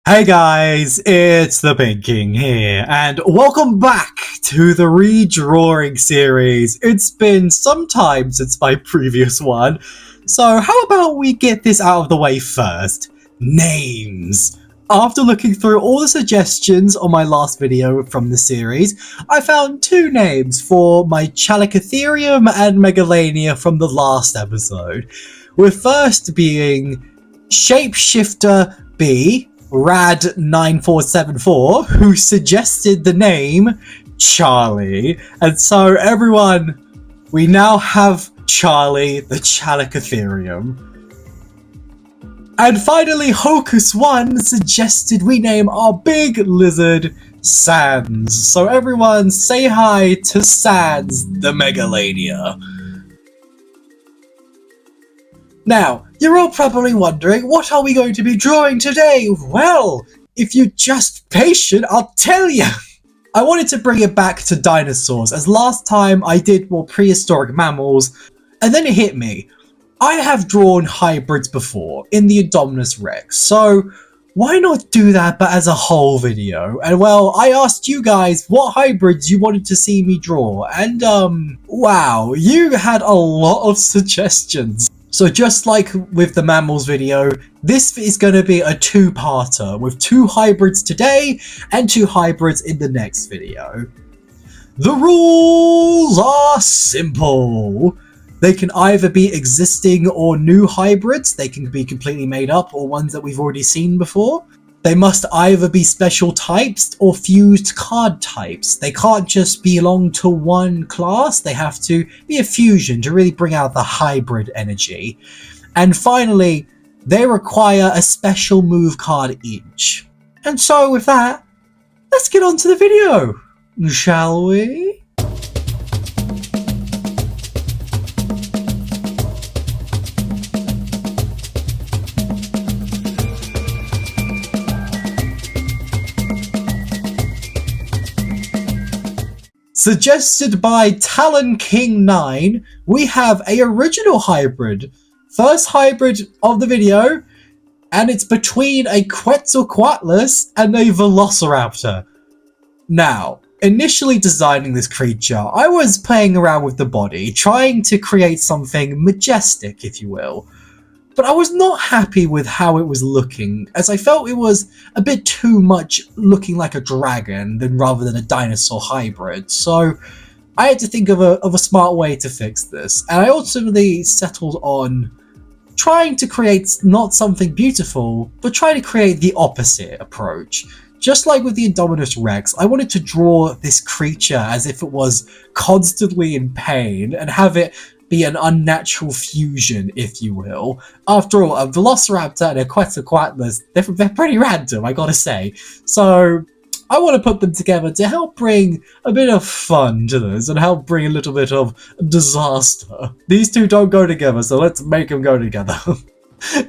Hey guys, it's the Pink King here, and welcome back to the redrawing series. It's been some time since my previous one, so how about we get this out of the way first? Names. After looking through all the suggestions on my last video from the series, I found two names for my Chalicotherium and Megalania from the last episode, with first being Shapeshifter B, Rad9474, who suggested the name Charlie. And so everyone, we now have Charlie the Chalicotherium. And finally, Hocus1 suggested we name our big lizard Sans. So everyone, say hi to Sans the Megalania. Now, you're all probably wondering, what are we going to be drawing today? Well, if you're just patient, I'll tell you! I wanted to bring it back to dinosaurs, as last time I did more prehistoric mammals, and then it hit me. I have drawn hybrids before, in the Scorpius Rex, so why not do that but as a whole video? And well, I asked you guys what hybrids you wanted to see me draw, and wow, you had a lot of suggestions. So just like with the mammals video, this is going to be a two-parter with two hybrids today and two hybrids in the next video. The rules are simple. They can either be existing or new hybrids, they can be completely made up or ones that we've already seen before. They must either be special types or fused card types. They can't just belong to one class, they have to be a fusion to really bring out the hybrid energy. And finally, they require a special move card each. And so with that, let's get on to the video, shall we? Suggested by Talon King 9, we have a original hybrid. First hybrid of the video, and it's between a Quetzal-Raptor and a Velociraptor. Now, initially designing this creature, I was playing around with the body, trying to create something majestic, if you will. But I was not happy with how it was looking, as I felt it was a bit too much looking like a dragon rather than a dinosaur hybrid. So I had to think of a smart way to fix this, and I ultimately settled on trying to create not something beautiful, but trying to create the opposite approach. Just like with the Scorpius Rex, I wanted to draw this creature as if it was constantly in pain and have it be an unnatural fusion, if you will. After all, a Velociraptor and a Quetzal-Raptor, they're pretty random, I gotta say. So I want to put them together to help bring a bit of fun to this and help bring a little bit of disaster. These two don't go together, so let's make them go together.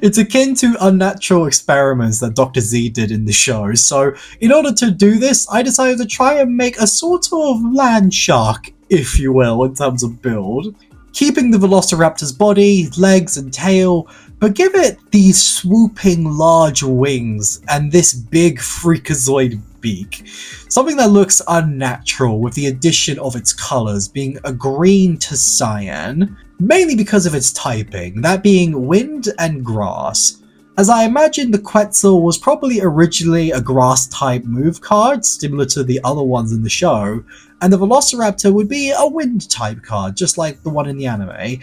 It's akin to unnatural experiments that Dr. Z did in the show, so in order to do this, I decided to try and make a sort of land shark, if you will, in terms of build. Keeping the Velociraptor's body, legs and tail, but give it these swooping large wings and this big freakazoid beak. Something that looks unnatural with the addition of its colours being a green to cyan, mainly because of its typing, that being wind and grass. As I imagine the Quetzal was probably originally a grass type move card, similar to the other ones in the show, and the Velociraptor would be a wind type card, just like the one in the anime.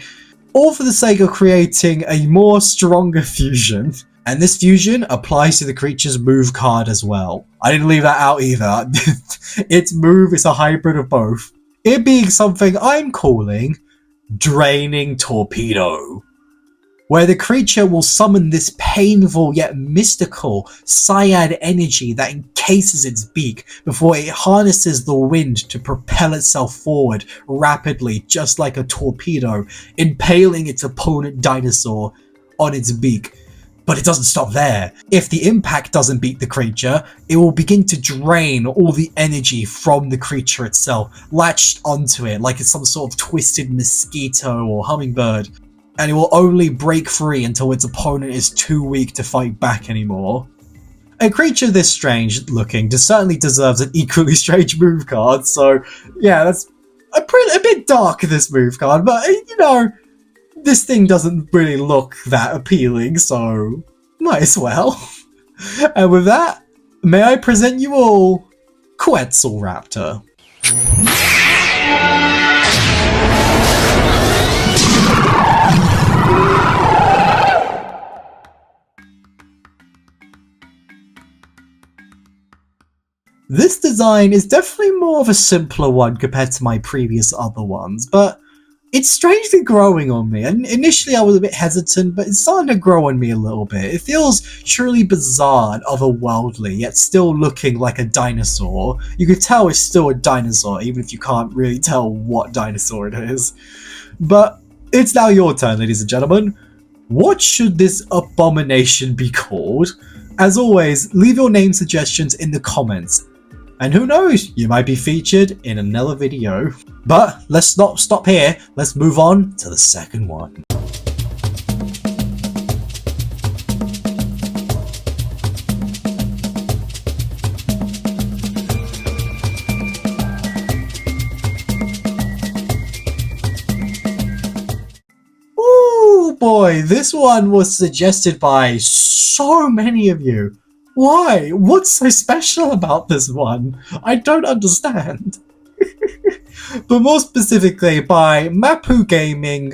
All for the sake of creating a more stronger fusion. And this fusion applies to the creature's move card as well. I didn't leave that out either. Its move is a hybrid of both. It being something I'm calling Draining Torpedo, where the creature will summon this painful yet mystical cyan energy that encases its beak before it harnesses the wind to propel itself forward rapidly, just like a torpedo, impaling its opponent dinosaur on its beak. But it doesn't stop there. If the impact doesn't beat the creature, it will begin to drain all the energy from the creature itself, latched onto it like it's some sort of twisted mosquito or hummingbird. And it will only break free until its opponent is too weak to fight back anymore. A creature this strange looking certainly deserves an equally strange move card, so yeah, that's a bit dark, this move card, but you know, this thing doesn't really look that appealing, so might as well. And with that, may I present you all Quetzal-Raptor. This design is definitely more of a simpler one compared to my previous other ones, but it's strangely growing on me, and initially I was a bit hesitant, but it's starting to grow on me a little bit. It feels truly bizarre and otherworldly, yet still looking like a dinosaur. You could tell it's still a dinosaur, even if you can't really tell what dinosaur it is. But it's now your turn, ladies and gentlemen. What should this abomination be called? As always, leave your name suggestions in the comments. And who knows, you might be featured in another video. But let's not stop here, let's move on to the second one. Oh boy, this one was suggested by so many of you. Why? What's so special about this one? I don't understand. But more specifically by Mapu Gaming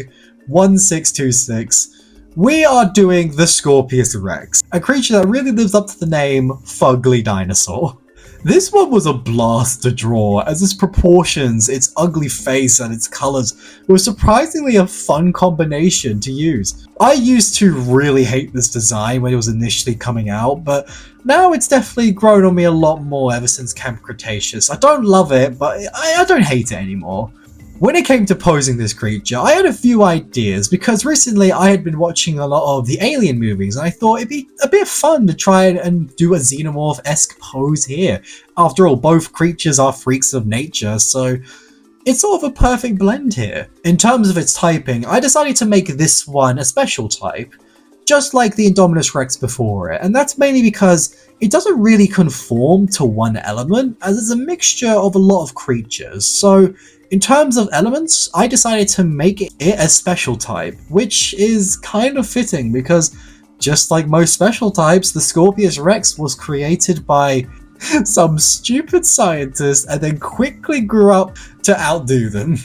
1626, we are doing the Scorpius Rex, a creature that really lives up to the name Fugly Dinosaur. This one was a blast to draw, as its proportions, its ugly face, and its colours were surprisingly a fun combination to use. I used to really hate this design when it was initially coming out, but now it's definitely grown on me a lot more ever since Camp Cretaceous. I don't love it, but I don't hate it anymore. When it came to posing this creature, I had a few ideas, because recently I had been watching a lot of the Alien movies, and I thought it'd be a bit fun to try and do a xenomorph-esque pose here. After all, both creatures are freaks of nature, so it's sort of a perfect blend here. In terms of its typing, I decided to make this one a special type, just like the Indominus Rex before it, and that's mainly because it doesn't really conform to one element, as it's a mixture of a lot of creatures. So in terms of elements, I decided to make it a special type, which is kind of fitting because just like most special types, the Scorpius Rex was created by some stupid scientist and then quickly grew up to outdo them.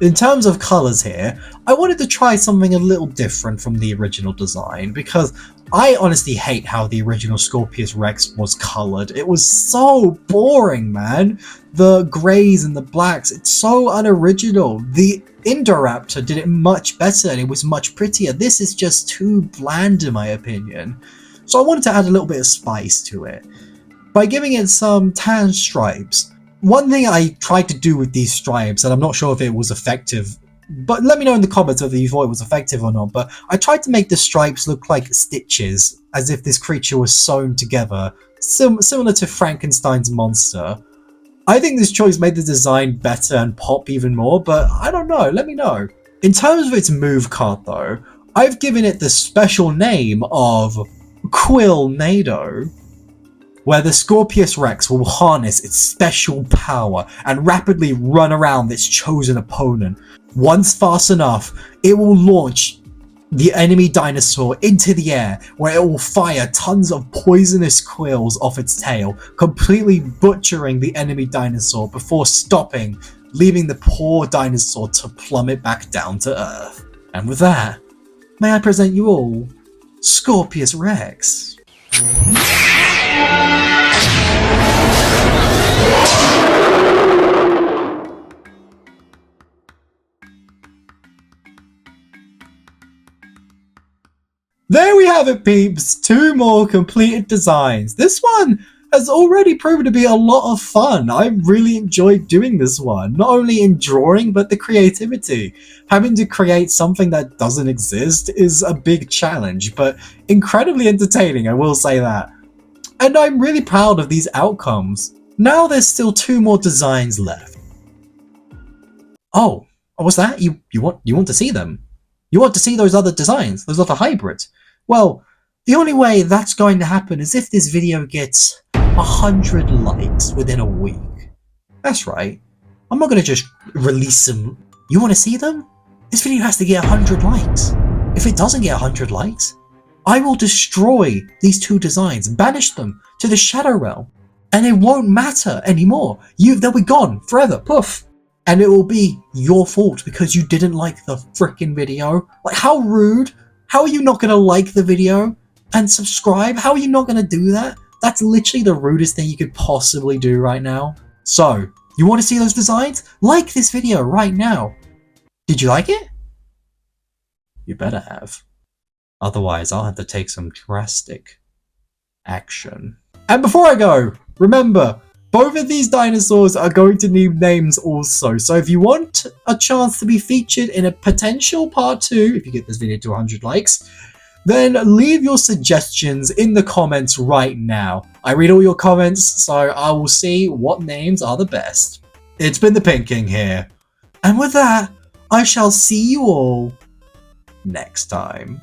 In terms of colours here, I wanted to try something a little different from the original design because I honestly hate how the original Scorpius Rex was coloured. It was so boring, man. The greys and the blacks, it's so unoriginal. The Indoraptor did it much better and it was much prettier. This is just too bland in my opinion. So I wanted to add a little bit of spice to it by giving it some tan stripes. One thing I tried to do with these stripes, and I'm not sure if it was effective, but let me know in the comments whether you thought it was effective or not, but I tried to make the stripes look like stitches, as if this creature was sewn together, similar to Frankenstein's monster. I think this choice made the design better and pop even more, but I don't know, let me know. In terms of its move card though, I've given it the special name of Quilnado, where the Scorpius Rex will harness its special power and rapidly run around its chosen opponent. Once fast enough, it will launch the enemy dinosaur into the air, where it will fire tons of poisonous quills off its tail, completely butchering the enemy dinosaur before stopping, leaving the poor dinosaur to plummet back down to Earth. And with that, may I present you all Scorpius Rex. There we have it, peeps! 2 more completed designs. This one has already proven to be a lot of fun. I really enjoyed doing this one. Not only in drawing, but the creativity. Having to create something that doesn't exist is a big challenge, but incredibly entertaining, I will say that. And I'm really proud of these outcomes. Now there's still 2 more designs left. Oh, what's that? You want to see them? You want to see those other designs, those other hybrids? Well, The only way that's going to happen is if this video gets 100 likes within a week. That's right. I'm not going to just release them. You want to see them? This video has to get 100 likes. If it doesn't get 100 likes, I will destroy these two designs, banish them to the Shadow Realm, and it won't matter anymore. They'll be gone forever, poof. And it will be your fault because you didn't like the frickin' video. Like, how rude. How are you not going to like the video and subscribe? How are you not going to do that? That's literally the rudest thing you could possibly do right now. So, you want to see those designs? Like this video right now. Did you like it? You better have. Otherwise, I'll have to take some drastic action. And before I go, remember, both of these dinosaurs are going to need names also. So if you want a chance to be featured in a potential part 2, if you get this video to 100 likes, then leave your suggestions in the comments right now. I read all your comments, so I will see what names are the best. It's been the Pink King here. And with that, I shall see you all next time.